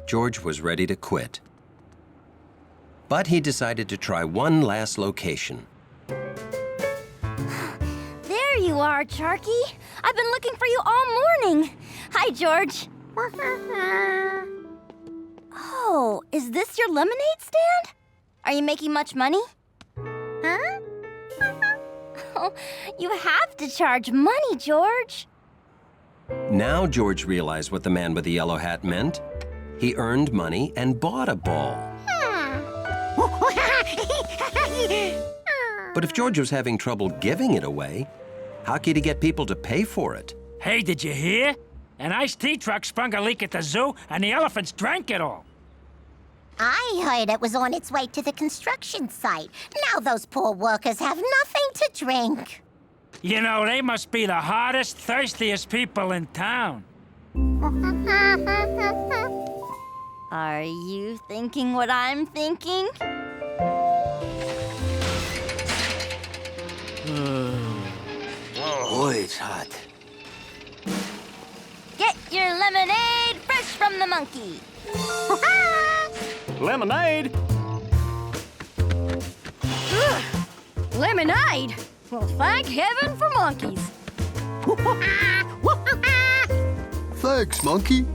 George was ready to quit. But he decided to try one last location. There you are, Charky. I've been looking for you all morning. Hi, George. Oh, is this your lemonade stand? Are you making much money? Huh? Oh, you have to charge money, George. Now George realized what the man with the yellow hat meant. He earned money and bought a ball. But if George was having trouble giving it away, how could he get people to pay for it? Hey, did you hear? An iced tea truck sprung a leak at the zoo, and the elephants drank it all. I heard it was on its way to the construction site. Now those poor workers have nothing to drink. You know, they must be the hottest, thirstiest people in town. Are you thinking what I'm thinking? Boy, it's hot. Get your lemonade fresh from the monkey. Lemonade? Lemonade? Well, thank heaven for monkeys. Thanks, monkey.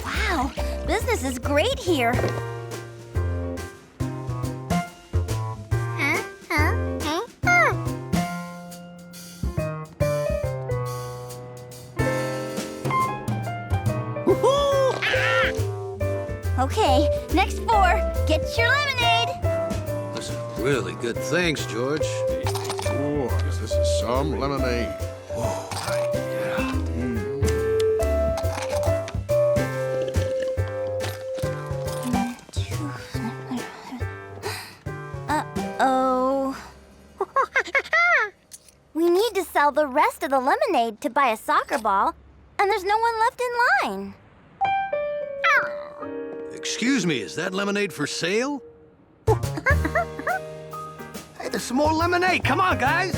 Wow, business is great here. Okay, next 4. Get your lemonade. This is really good. Thanks, George. Oh, this is some lemonade. Uh-oh. We need to sell the rest of the lemonade to buy a soccer ball, and there's no one left in line. Excuse me, is that lemonade for sale? Hey, there's some more lemonade. Come on, guys.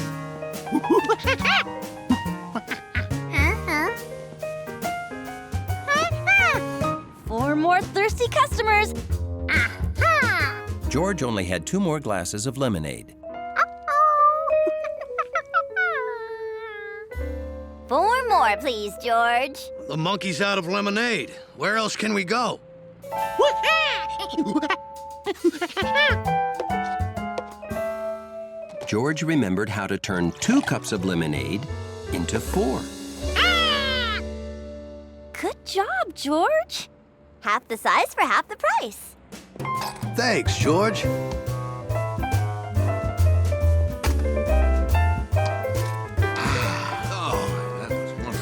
4 more thirsty customers. George only had 2 more glasses of lemonade. 4 more, please, George. The monkey's out of lemonade. Where else can we go? George remembered how to turn 2 cups of lemonade into 4. Good job, George. Half the size for half the price. Thanks, George.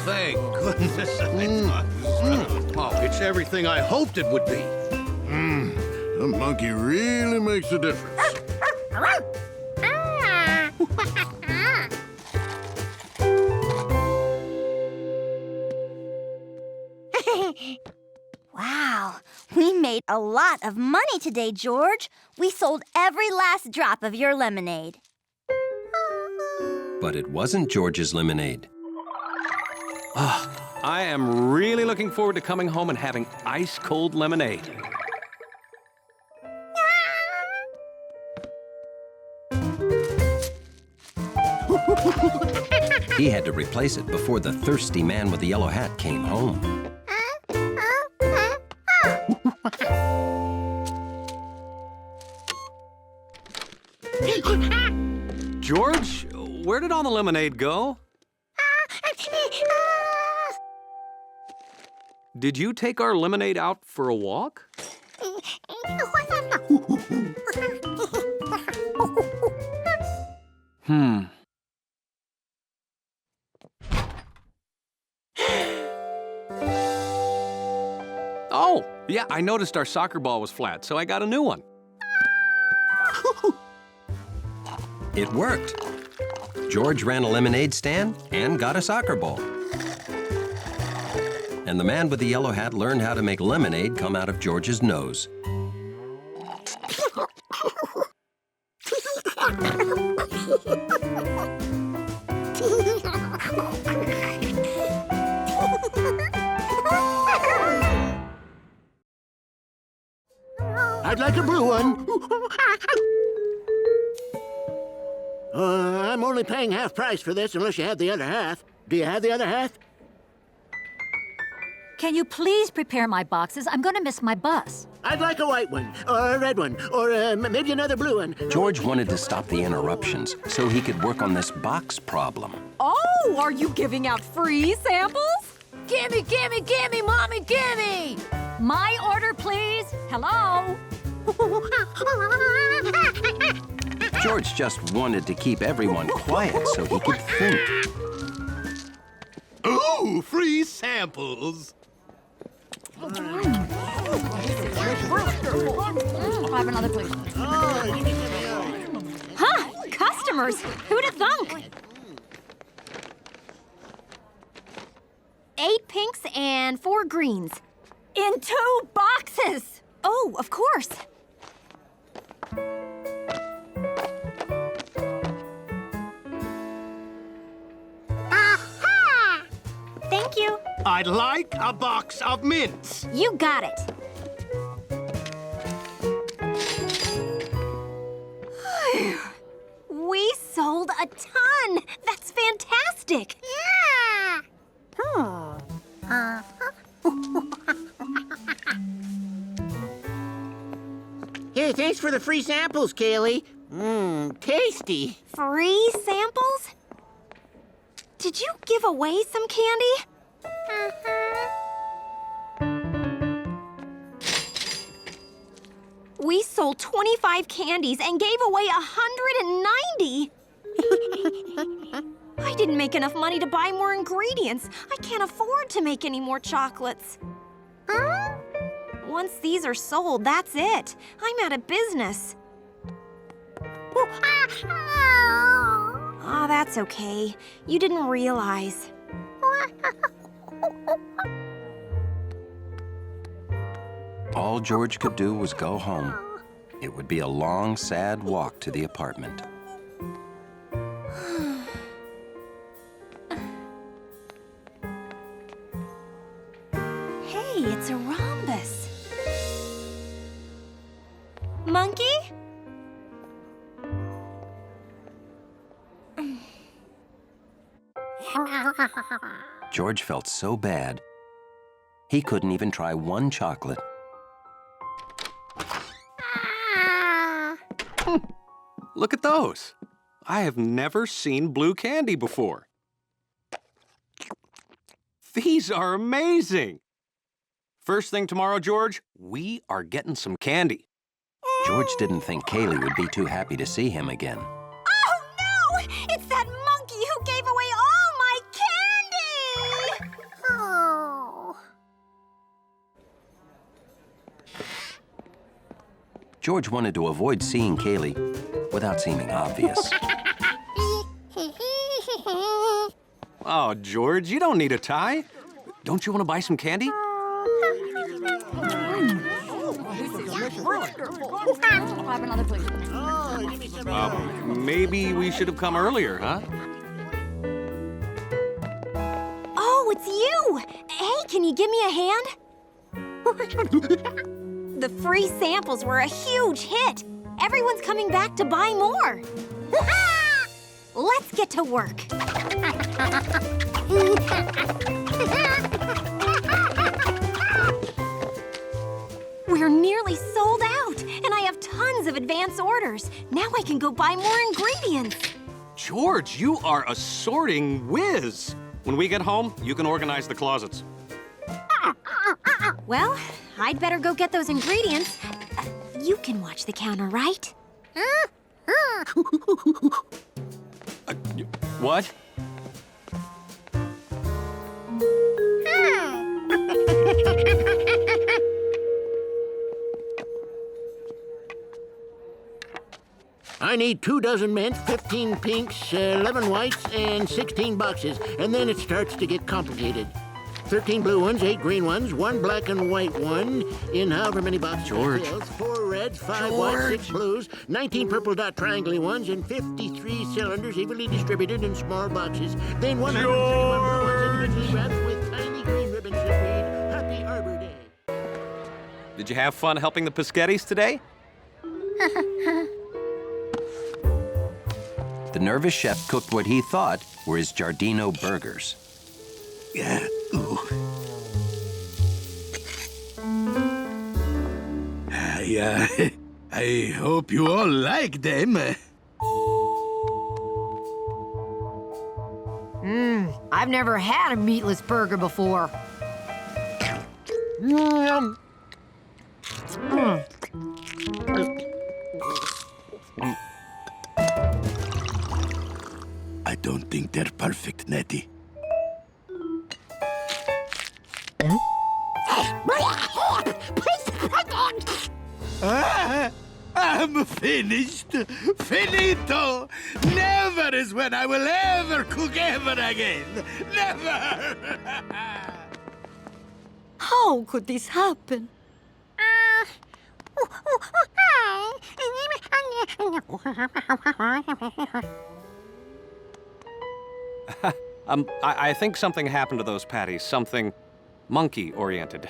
Thank goodness. Oh, it's everything I hoped it would be. The monkey really makes a difference. Wow, we made a lot of money today, George. We sold every last drop of your lemonade. But it wasn't George's lemonade. I am really looking forward to coming home and having ice-cold lemonade. He had to replace it before the thirsty man with the yellow hat came home. George, where did all the lemonade go? Did you take our lemonade out for a walk? Oh, yeah, I noticed our soccer ball was flat, so I got a new one. It worked. George ran a lemonade stand and got a soccer ball. And the man with the yellow hat learned how to make lemonade come out of George's nose. I'd like a blue one. I'm only paying half price for this unless you have the other half. Do you have the other half? Can you please prepare my boxes? I'm going to miss my bus. I'd like a white one, or a red one, or maybe another blue one. George wanted to stop the interruptions so he could work on this box problem. Oh, are you giving out free samples? Gimme, gimme, gimme, Mommy, gimme! My order, please. Hello? George just wanted to keep everyone quiet so he could think. Ooh, free samples. I'll have another, please. Huh? Customers? Who'd have thunk? 8 pinks and 4 greens. In 2 boxes! Oh, of course. Thank you. I'd like a box of mints. You got it. We sold a ton. That's fantastic. Yeah. Hey, thanks for the free samples, Kaylee. Tasty. Free samples? Did you give away some candy? We sold 25 candies and gave away 190. I didn't make enough money to buy more ingredients. I can't afford to make any more chocolates. Once these are sold, that's it. I'm out of business. Ah, that's okay. You didn't realize. All George could do was go home. It would be a long, sad walk to the apartment. Hey, it's a rhombus. Monkey? George felt so bad, he couldn't even try one chocolate. Look at those. I have never seen blue candy before. These are amazing. First thing tomorrow, George, we are getting some candy. George didn't think Kaylee would be too happy to see him again. Oh, no! It's that monkey who gave away all my candy! Oh. George wanted to avoid seeing Kaylee without seeming obvious. Oh, George, you don't need a tie. Don't you want to buy some candy? Have another, please. Maybe we should have come earlier, huh? Oh, it's you! Hey, can you give me a hand? The free samples were a huge hit. Everyone's coming back to buy more. Let's get to work. We're nearly sold out, and I have tons of advance orders. Now I can go buy more ingredients. George, you are a sorting whiz. When we get home, you can organize the closets. Well, I'd better go get those ingredients. You can watch the counter, right? What? I need 2 dozen mints, 15 pinks, 11 whites, and 16 boxes, and then it starts to get complicated. 13 blue ones, 8 green ones, 1 black and white one, in however many boxes. George. that fills, 4 reds, 5 whites, 6 blues, 19 purple dot triangle ones, and 53 cylinders evenly distributed in small boxes. Then 131 blue ones individually wrapped with tiny green ribbons that read, Happy Arbor Day. Did you have fun helping the Peschettis today? The nervous chef cooked what he thought were his Giardino burgers. Yeah. Ooh. I hope you all like them. I've never had a meatless burger before. I don't think they're perfect, Nettie. I'm finished. Finito. Never is when I will ever cook ever again. Never. How could this happen? I think something happened to those patties. Something monkey-oriented.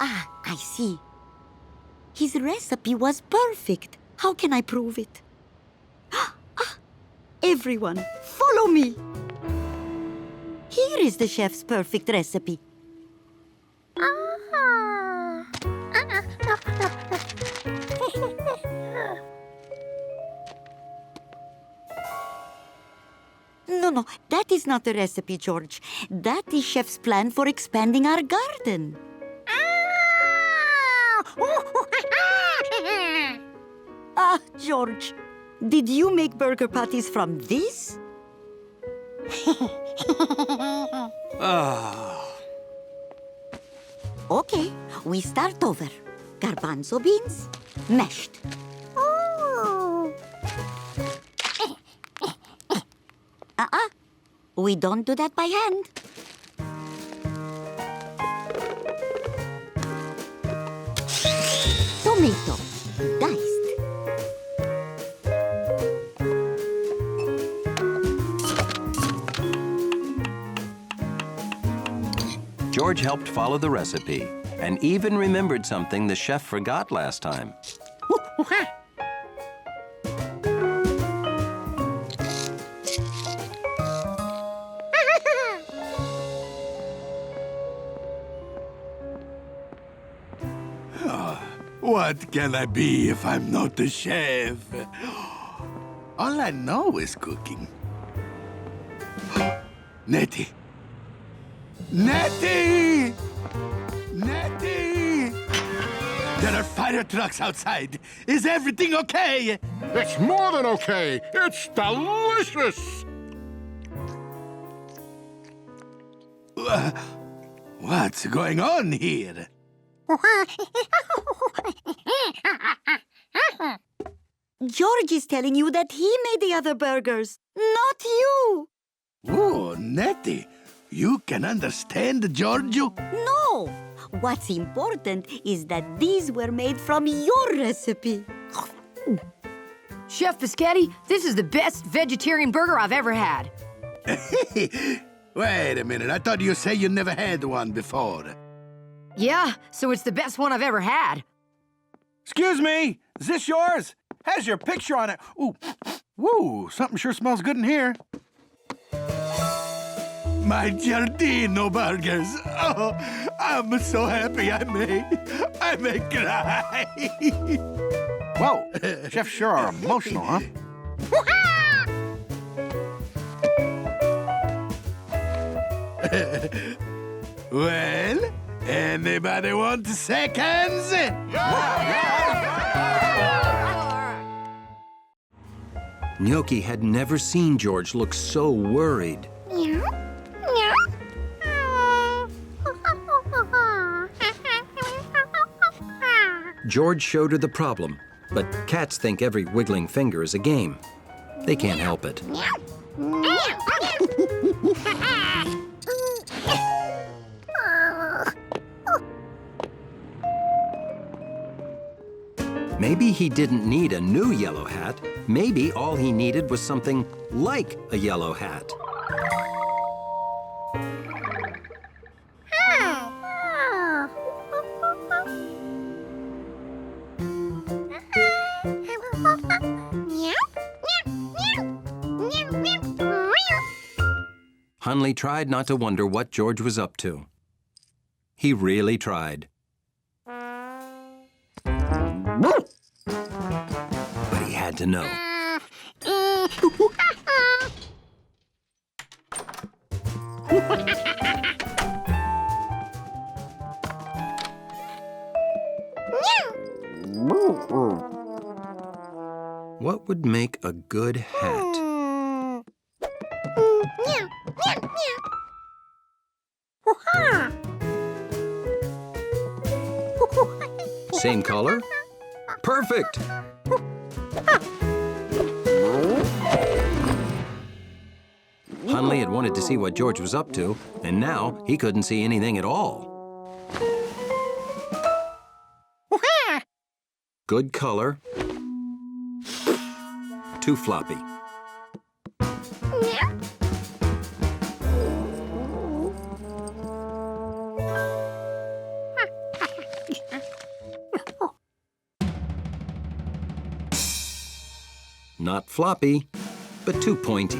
Ah, I see. His recipe was perfect. How can I prove it? Ah, everyone, follow me. Here is the chef's perfect recipe. No, that is not the recipe, George. That is chef's plan for expanding our garden. Ah, George, did you make burger patties from this? Okay, we start over. Garbanzo beans, mashed. We don't do that by hand. Tomato, diced. George helped follow the recipe and even remembered something the chef forgot last time. What can I be if I'm not a chef? All I know is cooking. Nettie! Nettie! Nettie! There are fire trucks outside. Is everything okay? It's more than okay. It's delicious. What's going on here? George is telling you that he made the other burgers, not you. Oh, Nettie, you can understand Giorgio? No. What's important is that these were made from your recipe. Chef Peschetti, this is the best vegetarian burger I've ever had. Wait a minute, I thought you said you never had one before. Yeah, so it's the best one I've ever had. Excuse me, is this yours? Has your picture on it. Ooh, woo, something sure smells good in here. My Giardino burgers. Oh, I'm so happy I may cry. Whoa, chefs sure are emotional, huh? Well, anybody want seconds? Gnocchi had never seen George look so worried. George showed her the problem, but cats think every wiggling finger is a game. They can't help it. Maybe he didn't need a new yellow hat. Maybe all he needed was something like a yellow hat. Hunley tried not to wonder what George was up to. He really tried. But he had to know. What would make a good hat? Same color? Perfect! Hunley had wanted to see what George was up to, and now he couldn't see anything at all. Good color. Too floppy. Not floppy, but too pointy.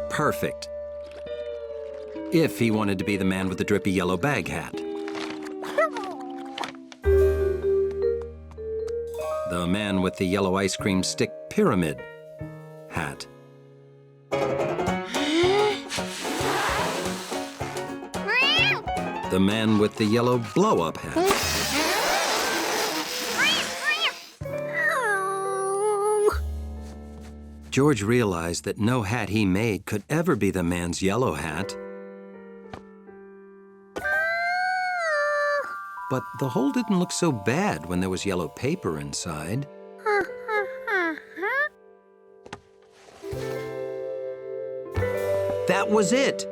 Perfect. If he wanted to be the man with the drippy yellow bag hat. The man with the yellow ice cream stick pyramid hat. The man with the yellow blow-up hat. George realized that no hat he made could ever be the man's yellow hat. But the hole didn't look so bad when there was yellow paper inside. That was it!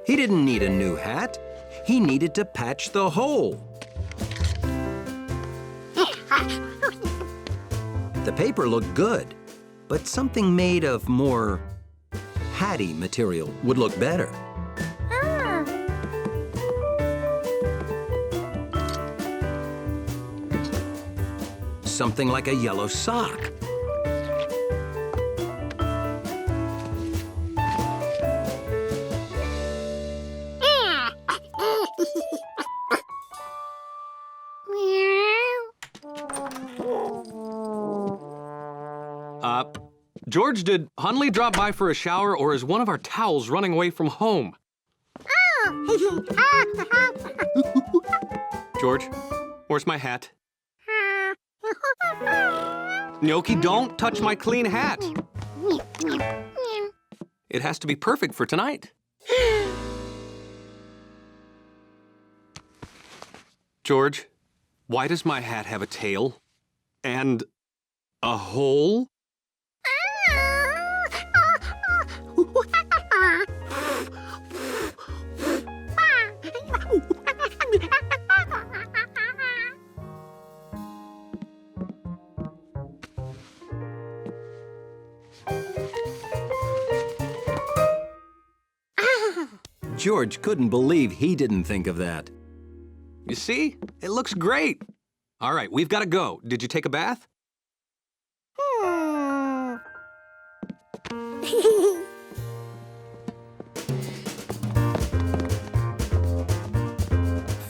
He didn't need a new hat. He needed to patch the hole. The paper looked good, but something made of more hatty material would look better. Something like a yellow sock. George, did Hunley drop by for a shower, or is one of our towels running away from home? George, where's my hat? Gnocchi, don't touch my clean hat. It has to be perfect for tonight. George, why does my hat have a tail and a hole? George couldn't believe he didn't think of that. You see? It looks great. All right, we've got to go. Did you take a bath?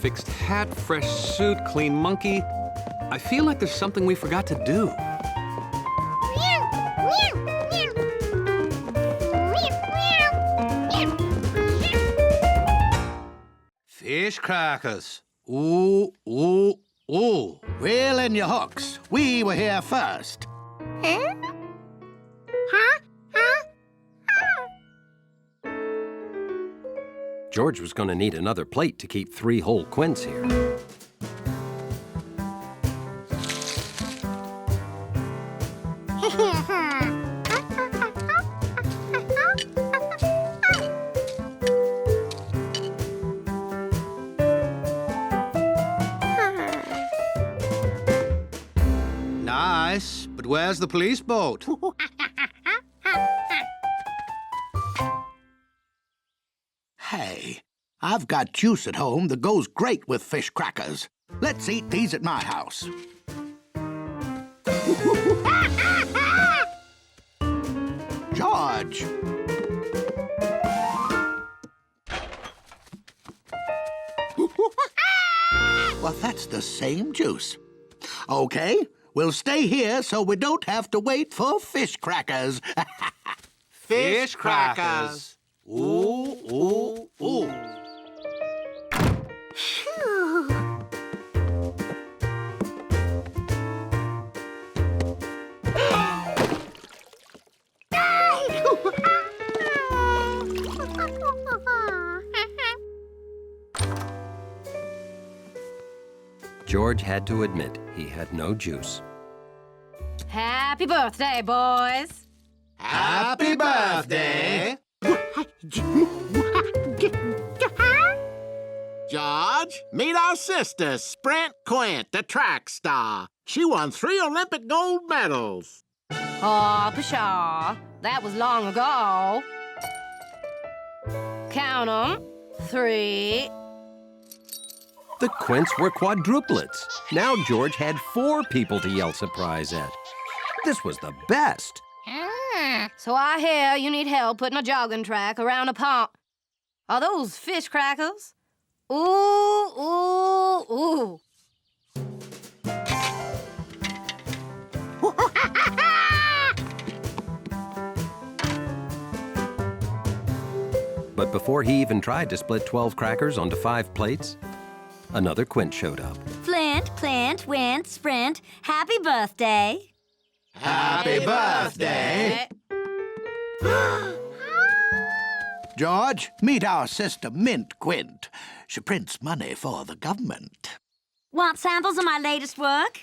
Fixed hat, fresh suit, clean monkey. I feel like there's something we forgot to do. Fish crackers. Ooh, ooh, ooh. Reel in your hooks. We were here first. George was going to need another plate to keep 3 whole quints here. miss, but where's the police boat? Hey, I've got juice at home that goes great with fish crackers. Let's eat these at my house. George! Well, that's the same juice. Okay, we'll stay here so we don't have to wait for fish crackers. Fish crackers. Ooh, ooh, ooh. George had to admit he had no juice. Happy birthday, boys. Happy birthday! George, meet our sister, Sprint Quint, the track star. She won 3 Olympic gold medals. Oh, pshaw. That was long ago. Count 'em. 3. The Quints were quadruplets. Now George had 4 people to yell surprise at. This was the best. So I hear you need help putting a jogging track around a pond. Are those fish crackers? Ooh, ooh, ooh. But before he even tried to split 12 crackers onto 5 plates, another Quint showed up. Flint, Clint, Wint, Sprint, happy birthday. Happy birthday! George, meet our sister, Mint Quint. She prints money for the government. Want samples of my latest work?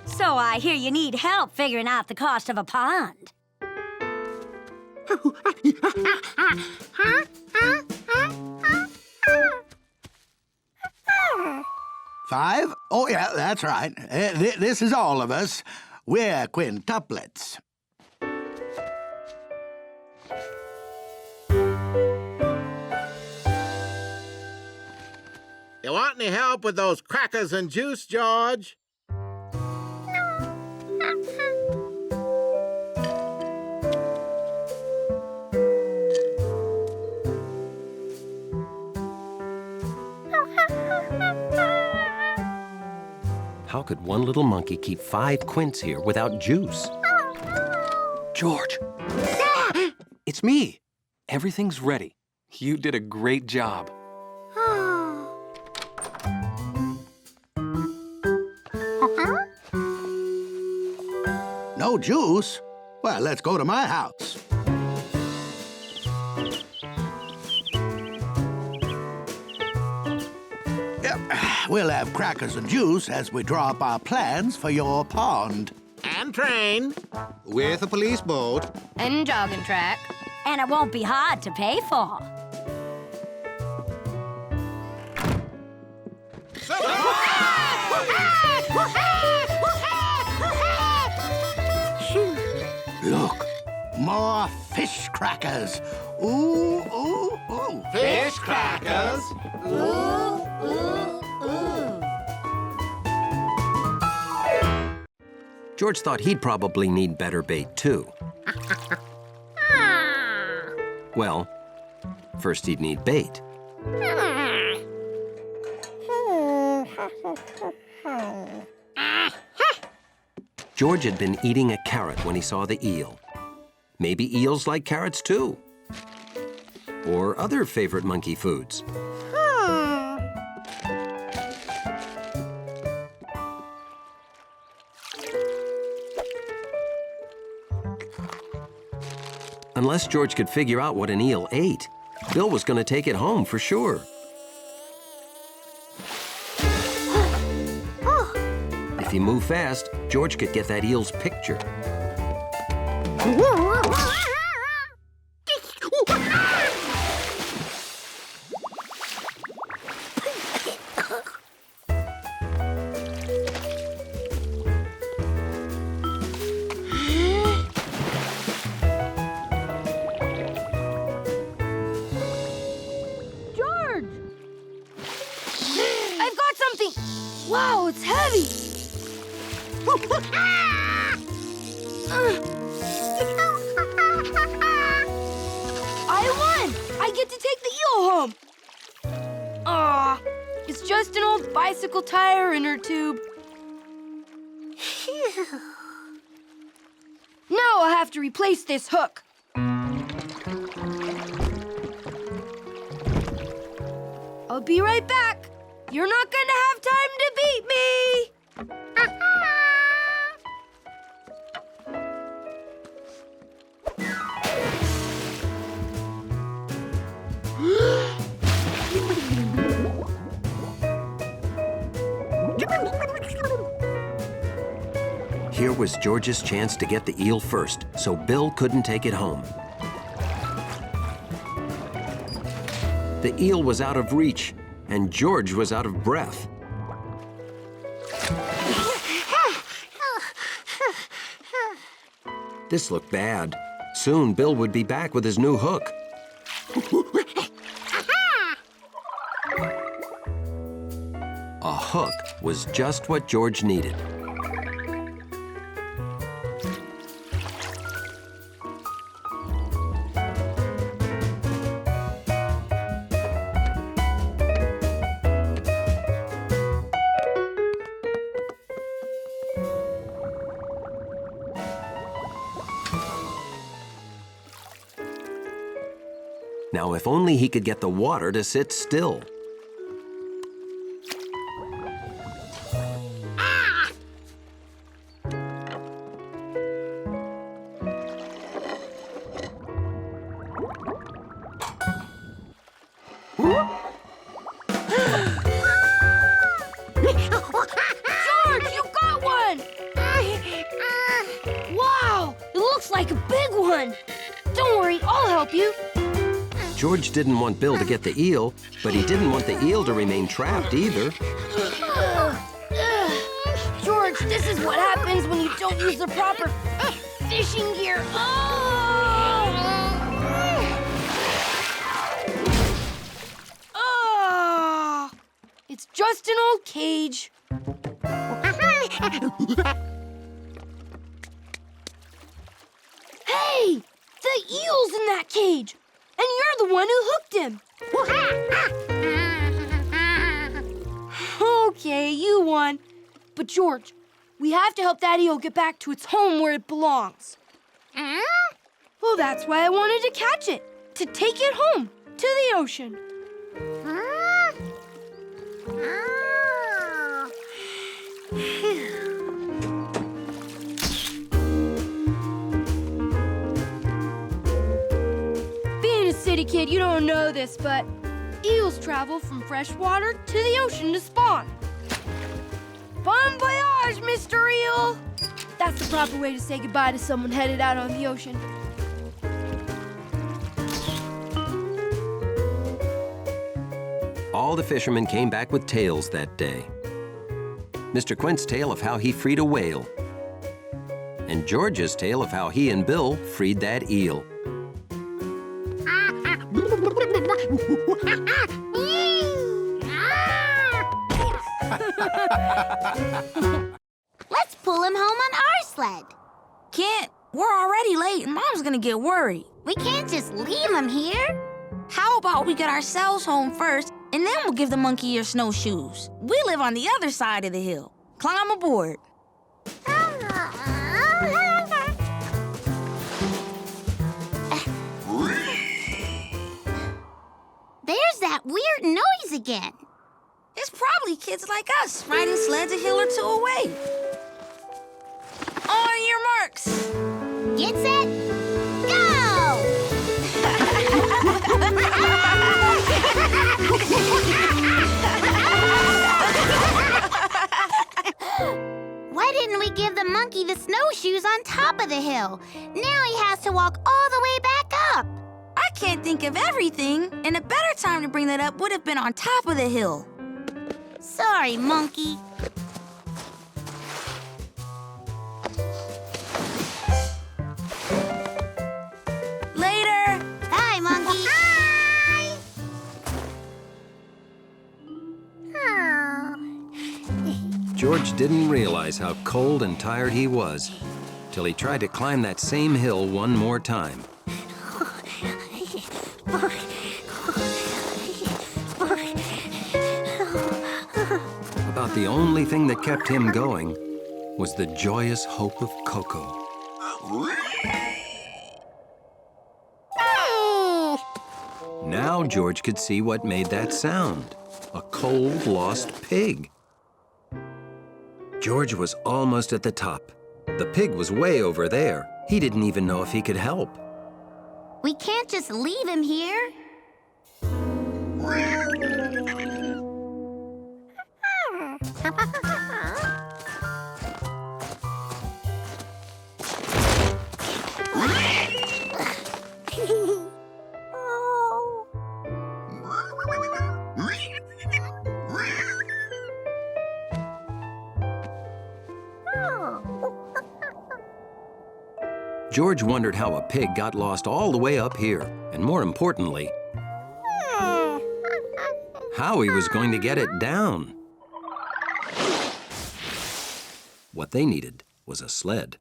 So I hear you need help figuring out the cost of a pond. 5? Oh, yeah, that's right. This is all of us. We're Quintuplets. You want any help with those crackers and juice, George? How could one little monkey keep 5 Quints here without juice? George! It's me. Everything's ready. You did a great job. No juice? Well, let's go to my house. Yep. We'll have crackers and juice as we draw up our plans for your pond. And train. With a police boat. And jogging track. And it won't be hard to pay for. Look, more fish crackers. Ooh, ooh, ooh. Fish crackers? George thought he'd probably need better bait, too. Well, first he'd need bait. George had been eating a carrot when he saw the eel. Maybe eels like carrots, too. Or other favorite monkey foods. Unless George could figure out what an eel ate, Bill was going to take it home for sure. If he moved fast, George could get that eel's picture. something! Wow, it's heavy! I won! I get to take the eel home! Aw, it's just an old bicycle tire inner tube. Now I'll have to replace this hook. I'll be right back. You're not gonna have time to beat me! Here was George's chance to get the eel first, so Bill couldn't take it home. The eel was out of reach, and George was out of breath. This looked bad. Soon, Bill would be back with his new hook. A hook was just what George needed. Now, if only he could get the water to sit still. George, you got one! Wow, it looks like a big one. Don't worry, I'll help you. George didn't want Bill to get the eel, but he didn't want the eel to remain trapped either. George, this is what happens when you don't use the proper fishing gear. Oh! It's just an old cage. Hey! The eel's in that cage! And you're the one who hooked him. Okay, you won. But George, we have to help that eel get back to its home where it belongs. Well, that's why I wanted to catch it, to take it home, to the ocean. City kid, you don't know this, but eels travel from fresh water to the ocean to spawn. Bon voyage, Mr. Eel! That's the proper way to say goodbye to someone headed out on the ocean. All the fishermen came back with tales that day. Mr. Quint's tale of how he freed a whale, and George's tale of how he and Bill freed that eel. Let's pull him home on our sled. Can't. We're already late and Mom's gonna get worried. We can't just leave him here. How about we get ourselves home first and then we'll give the monkey your snowshoes? We live on the other side of the hill. Climb aboard. There's that weird noise again. It's probably kids like us riding sleds a hill or two away. On your marks. Get set, go! Why didn't we give the monkey the snowshoes on top of the hill? Now he has to walk all the way back up. I can't think of everything, and a better time to bring that up would have been on top of the hill. Sorry, monkey. Later. Bye, monkey. Bye. Oh, George didn't realize how cold and tired he was till he tried to climb that same hill one more time. About the only thing that kept him going was the joyous hope of Coco. Now George could see what made that sound. A cold, lost pig. George was almost at the top. The pig was way over there. He didn't even know if he could help. We can't just leave him here. George wondered how a pig got lost all the way up here, and more importantly, how he was going to get it down. What they needed was a sled.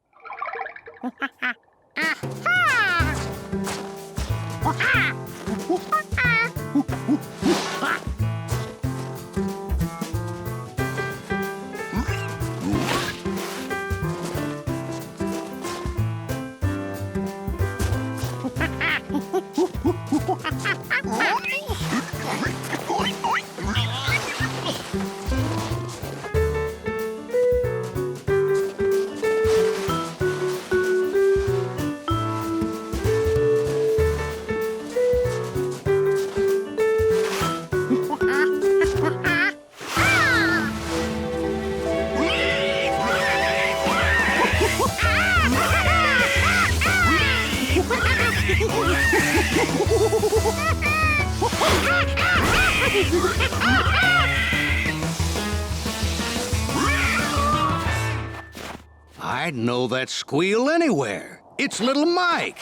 I'd know that squeal anywhere. It's little Mike.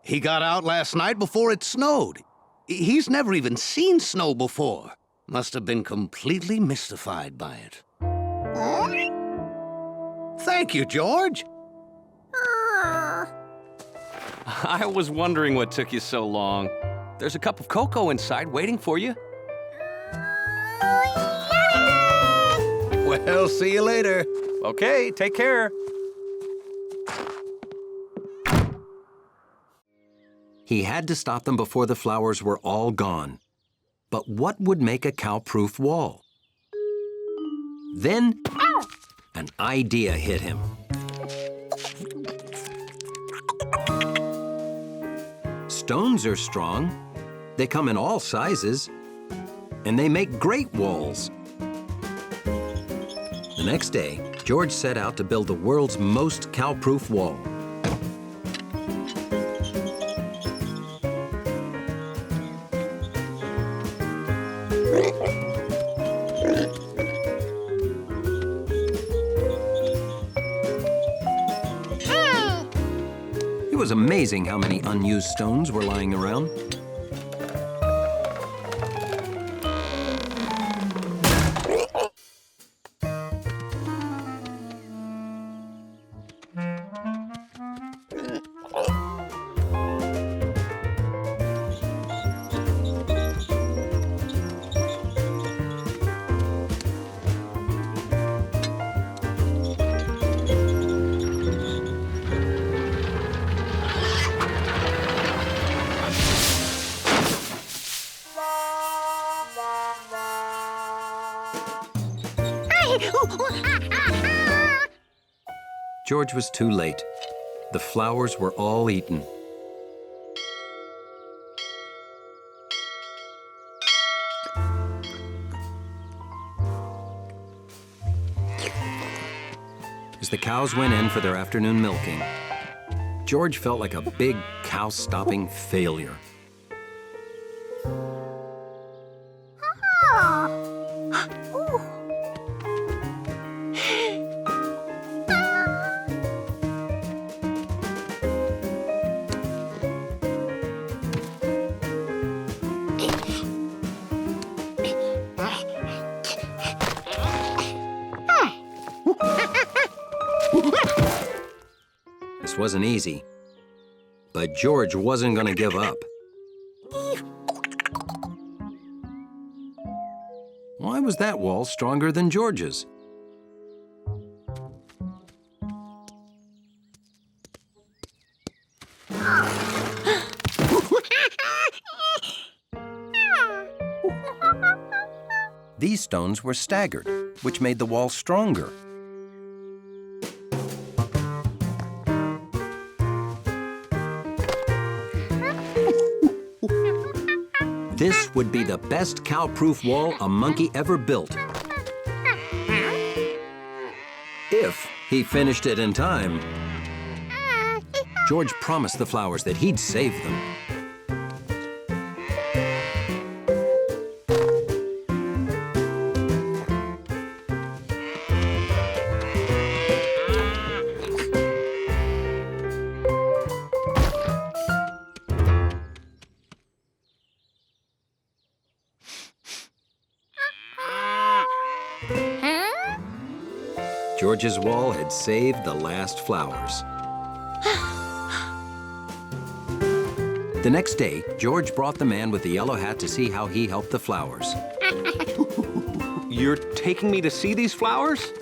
He got out last night before it snowed. He's never even seen snow before. Must have been completely mystified by it. Thank you, George. I was wondering what took you so long. There's a cup of cocoa inside waiting for you. Well, see you later. Okay, take care. He had to stop them before the flowers were all gone. But what would make a cow-proof wall? Then, an idea hit him. Stones are strong. They come in all sizes. And they make great walls. The next day, George set out to build the world's most cow-proof wall. It was amazing how many unused stones were lying around. George was too late. The flowers were all eaten. As the cows went in for their afternoon milking, George felt like a big cow-stopping failure. this wasn't easy. But George wasn't going to give up. Why was that wall stronger than George's? These stones were staggered, which made the wall stronger. This would be the best cow-proof wall a monkey ever built. If he finished it in time. George promised the flowers that he'd save them. George's wall had saved the last flowers. The next day, George brought the man with the yellow hat to see how he helped the flowers. You're taking me to see these flowers?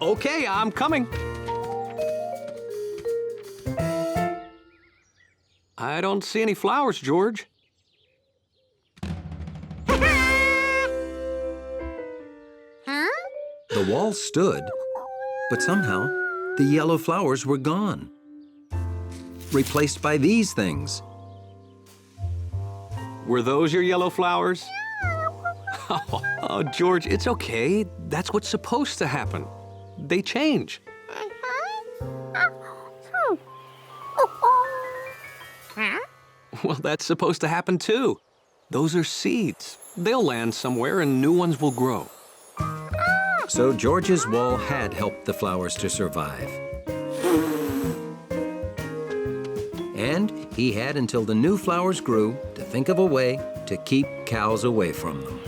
Okay, I'm coming. I don't see any flowers, George. The wall stood, but somehow the yellow flowers were gone, replaced by these things. Were those your yellow flowers? Oh, George, it's okay. That's what's supposed to happen. They change. Well, that's supposed to happen too. Those are seeds. They'll land somewhere and new ones will grow. So George's wall had helped the flowers to survive. And he had until the new flowers grew to think of a way to keep cows away from them.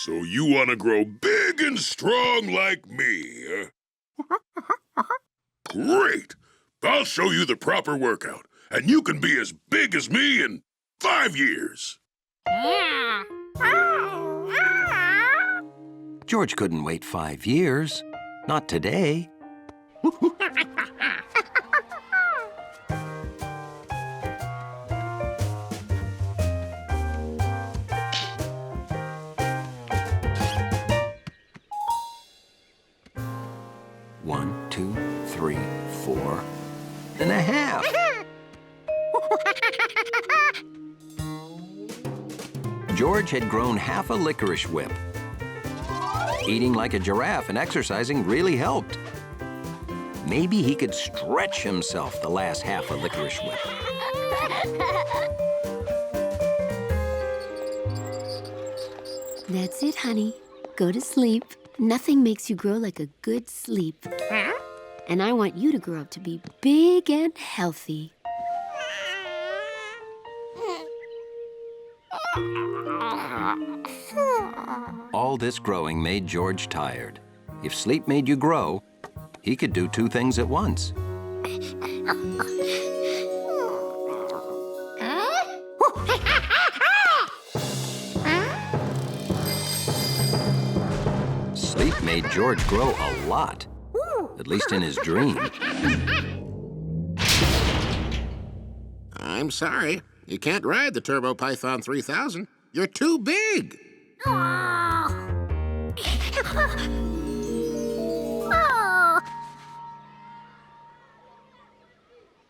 So you want to grow big and strong like me, huh? Great! I'll show you the proper workout, and you can be as big as me in 5 years. George couldn't wait 5 years. Not today. One, 2, 3, 4 and a half. George had grown half a licorice whip. Eating like a giraffe and exercising really helped. Maybe he could stretch himself the last half a licorice whip. That's it, honey. Go to sleep. Nothing makes you grow like a good sleep. And I want you to grow up to be big and healthy. All this growing made George tired. If sleep made you grow, he could do 2 things at once. Sleep made George grow a lot, at least in his dream. I'm sorry. You can't ride the Turbo Python 3000. You're too big.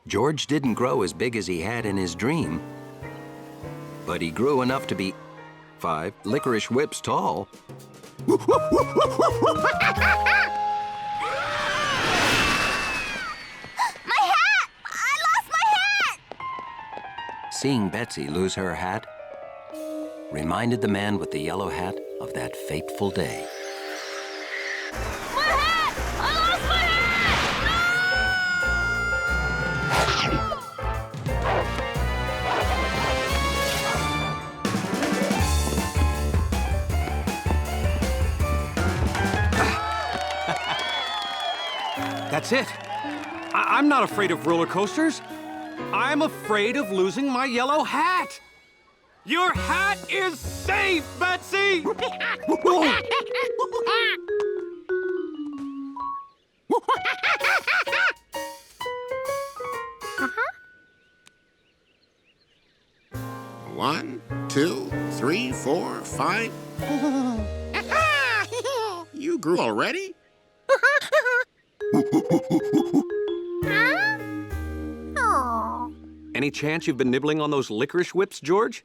George didn't grow as big as he had in his dream, but he grew enough to be 5 licorice whips tall. My hat! I Seeing Betsy lose her hat reminded the man with the yellow hat of that fateful day. My hat! I lost my That's it. I'm not afraid of roller coasters. I'm afraid of losing my yellow hat. Your hat is safe, Betsy! One, 2, 3, 4, 5. You grew already? Any chance you've been nibbling on those licorice whips, George?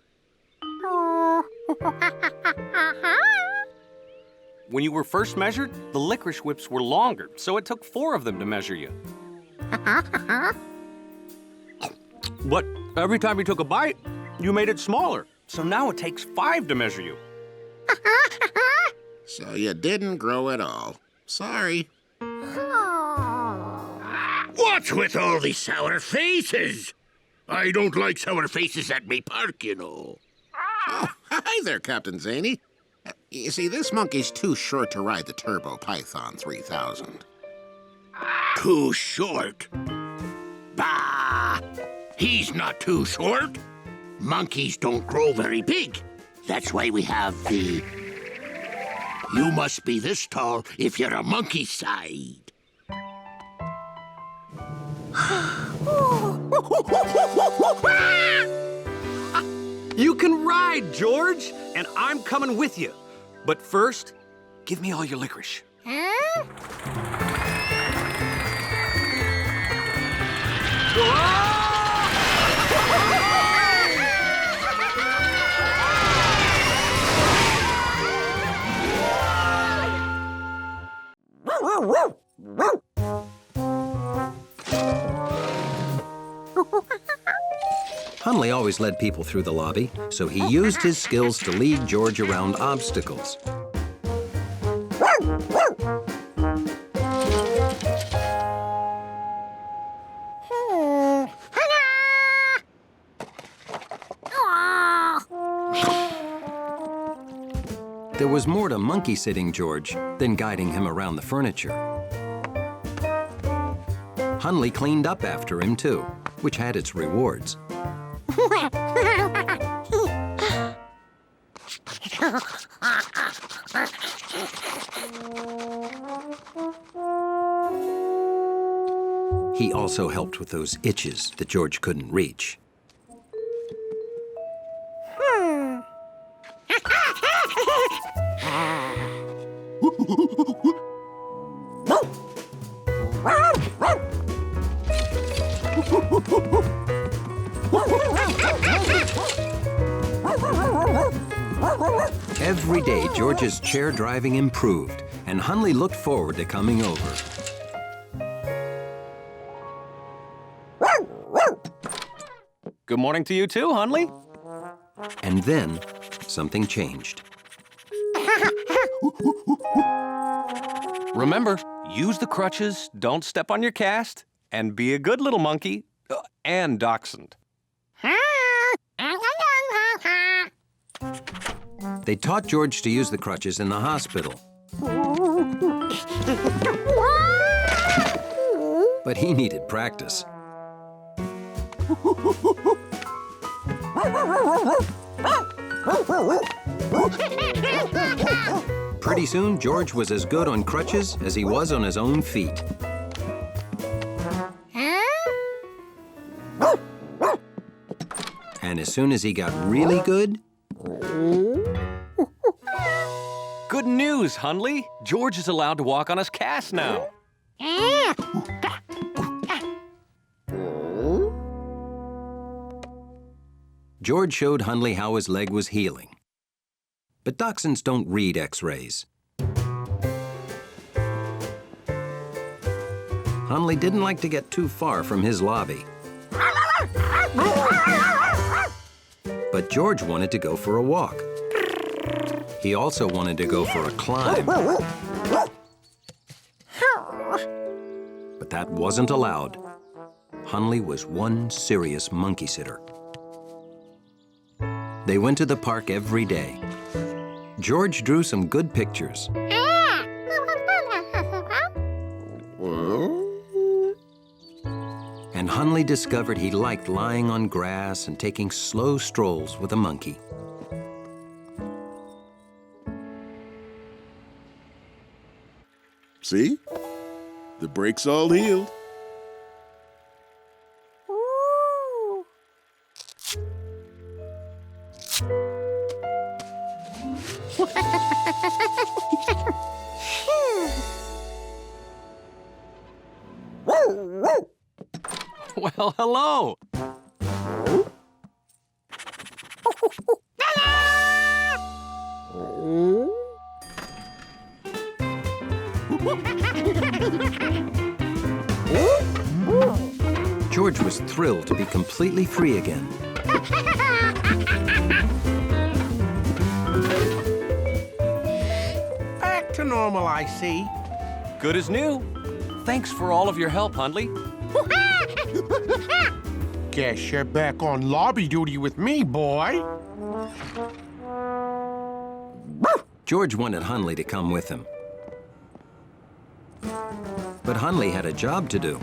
When you were first measured, the licorice whips were longer, so it took 4 of them to measure you. But every time you took a bite, you made it smaller, so now it takes 5 to measure you. So you didn't grow at all. Sorry. What's with all these sour faces? I don't like sour faces at me park, you know. Oh, hi there, Captain Zany. You see, this monkey's too short to ride the Turbo Python 3000. Too short? Bah! He's not too short. Monkeys don't grow very big. That's why we have the... You must be this tall if you're a monkey side. You can ride, George, and I'm coming with you. But first, give me all your licorice. Hunley always led people through the lobby, so he used his skills to lead George around obstacles. There was more to monkey-sitting George than guiding him around the furniture. Hunley cleaned up after him, too, which had its rewards. He also helped with those itches that George couldn't reach. Every day, George's chair driving improved, and Hunley looked forward to coming over. Good morning to you too, Hunley. And then, something changed. Remember, use the crutches, don't step on your cast, and be a good little monkey, and dachshund. They taught George to use the crutches in the hospital. But he needed practice. Pretty soon, George was as good on crutches as he was on his own feet. And as soon as he got really good... Good news, Hunley. George is allowed to walk on his cast now. George showed Hunley how his leg was healing. But dachshunds don't read X-rays. Hunley didn't like to get too far from his lobby. But George wanted to go for a walk. He also wanted to go for a climb. But that wasn't allowed. Hunley was one serious monkey sitter. They went to the park every day. George drew some good pictures. And Hunley discovered he liked lying on grass and taking slow strolls with a monkey. See? The break's all healed. Well, hello. George was thrilled to be completely free again. Back to normal, I see. Good as new. Thanks for all of your help, Hundley. Guess you're back on lobby duty with me, boy. George wanted Hunley to come with him. But Hunley had a job to do.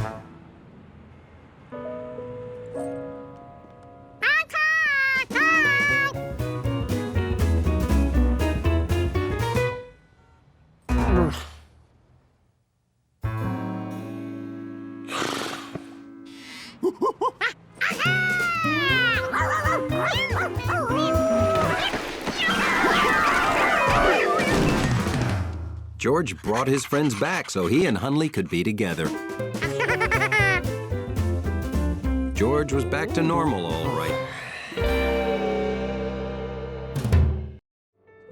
George brought his friends back so he and Hunley could be together. George was back to normal, all right.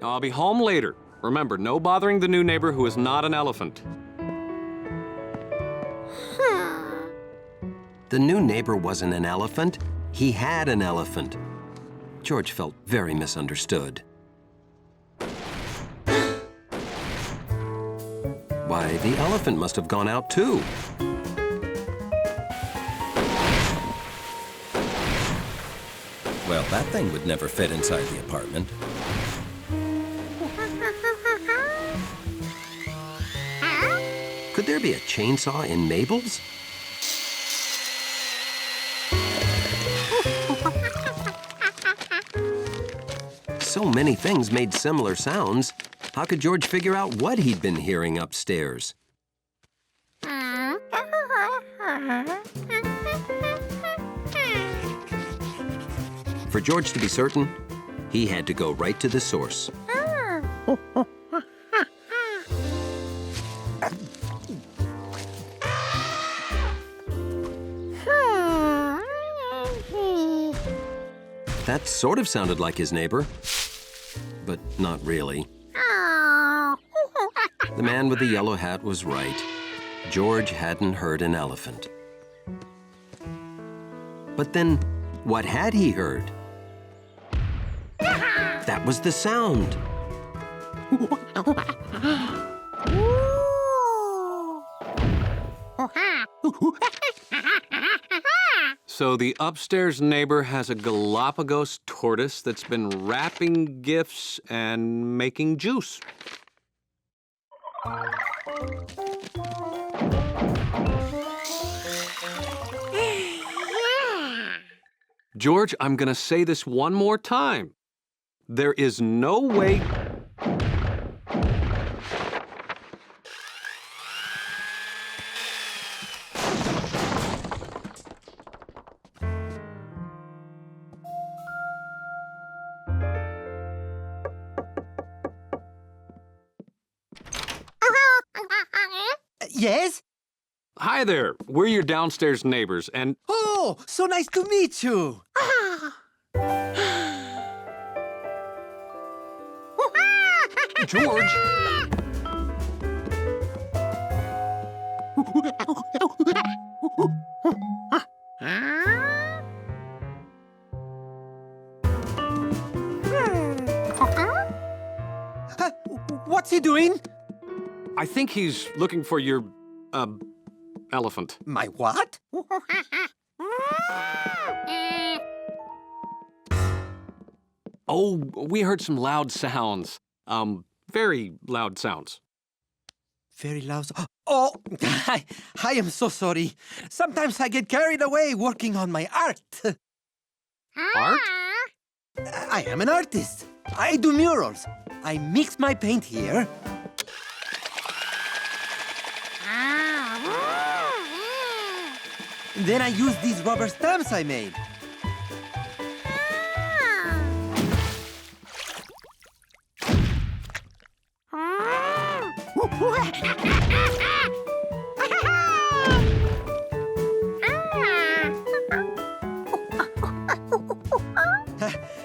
I'll be home later. Remember, no bothering the new neighbor who is not an elephant. The new neighbor wasn't an elephant. He had an elephant. George felt very misunderstood. Why, the elephant must have gone out too. Well, that thing would never fit inside the apartment. Could there be a chainsaw in Mabel's? So many things made similar sounds. How could George figure out what he'd been hearing upstairs? For George to be certain, he had to go right to the source. That sort of sounded like his neighbor, but not really. The man with the yellow hat was right. George hadn't heard an elephant. But then, what had he heard? That was the sound. So the upstairs neighbor has a Galapagos tortoise that's been wrapping gifts and making juice. George, I'm gonna say this one more time. There is no way... Yes? Hi there. We're your downstairs neighbors, and... Oh, so nice to meet you. George! What's he doing? I think he's looking for your, elephant. My what? Oh, we heard some loud sounds. Very loud sounds. Very loud. Oh, I am so sorry. Sometimes I get carried away working on my art. Art? I am an artist. I do murals. I mix my paint here. Then I use these rubber stamps I made.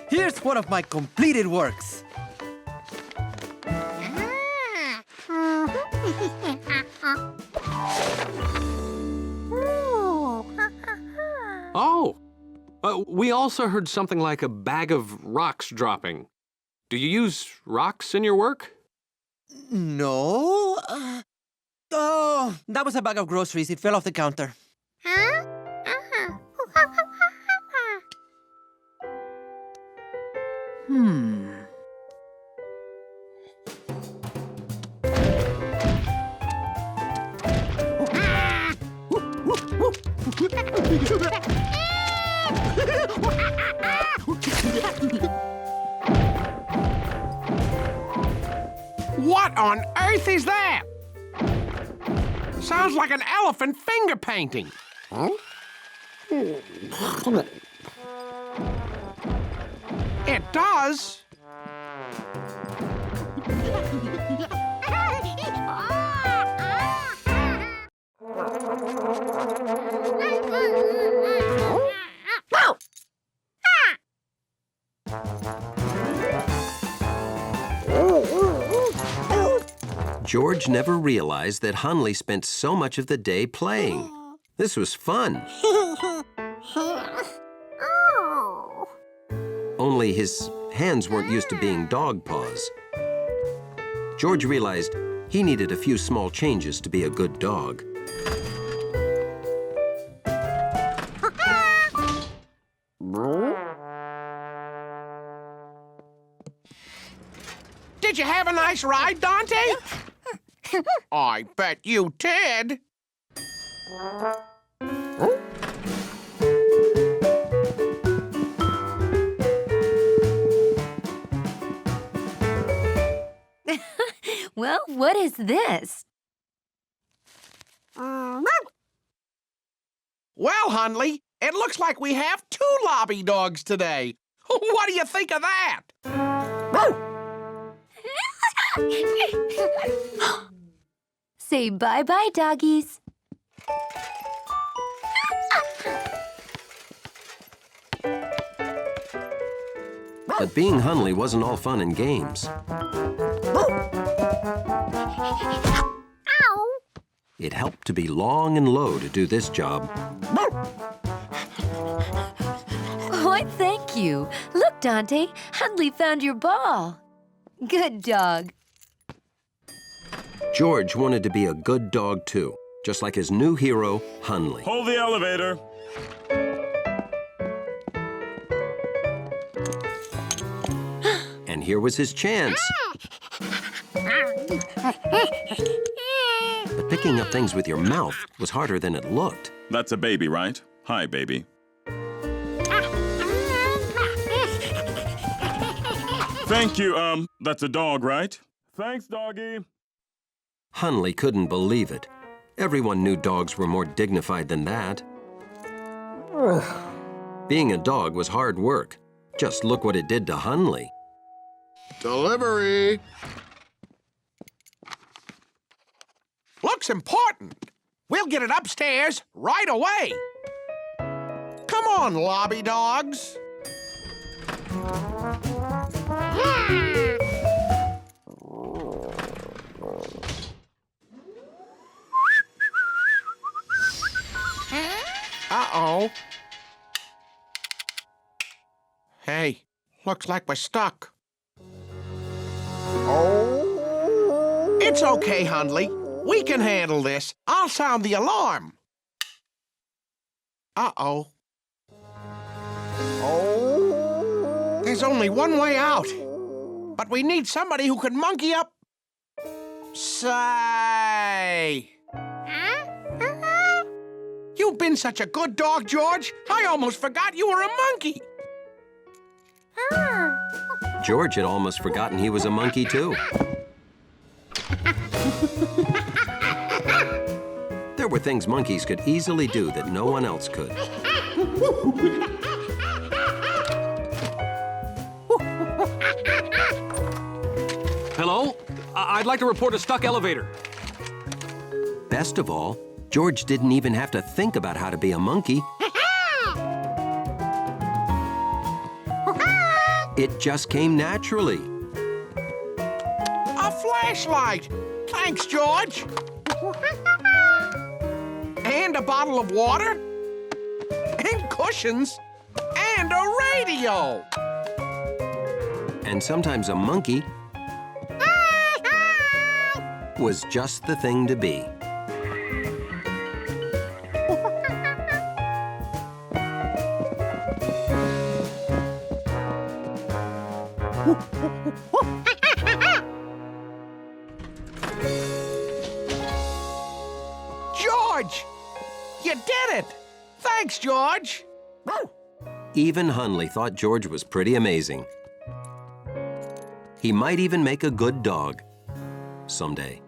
Here's one of my completed works. Oh, we also heard something like a bag of rocks dropping. Do you use rocks in your work? No. Oh, that was a bag of groceries. It fell off the counter. What on earth is that? Sounds like an elephant finger painting. Huh? It does. George never realized that Hunley spent so much of the day playing. This was fun. Only his hands weren't used to being dog paws. George realized he needed a few small changes to be a good dog. Did you have a nice ride, Dante? I bet you did. Well, what is this? Well, Hunley, it looks like we have 2 lobby dogs today. What do you think of that? Say bye-bye, doggies. But being Hunley wasn't all fun and games. It helped to be long and low to do this job. Why, thank you. Look, Dante, Hunley found your ball. Good dog. George wanted to be a good dog, too, just like his new hero, Hunley. Hold the elevator. And here was his chance. But picking up things with your mouth was harder than it looked. That's a baby, right? Hi, baby. Thank you, that's a dog, right? Thanks, doggy. Hunley couldn't believe it. Everyone knew dogs were more dignified than that. Being a dog was hard work. Just look what it did to Hunley. Delivery. Looks important. We'll get it upstairs right away. Come on, lobby dogs. Uh-oh. Hey, looks like we're stuck. Oh. It's okay, Hundley. We can handle this. I'll sound the alarm. Uh-oh. There's only one way out. But we need somebody who can monkey up. Say. You've been such a good dog, George. I almost forgot you were a monkey. George had almost forgotten he was a monkey, too. There were things monkeys could easily do that no one else could. Hello? I'd like to report a stuck elevator. Best of all, George didn't even have to think about how to be a monkey. It just came naturally. A flashlight. Thanks, George. And a bottle of water. And cushions. And a radio. And sometimes a monkey was just the thing to be. George! You did it! Thanks, George! Even Hundley thought George was pretty amazing. He might even make a good dog someday.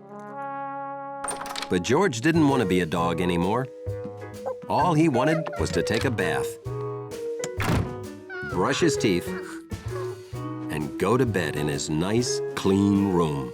But George didn't want to be a dog anymore. All he wanted was to take a bath, brush his teeth, and go to bed in his nice, clean room.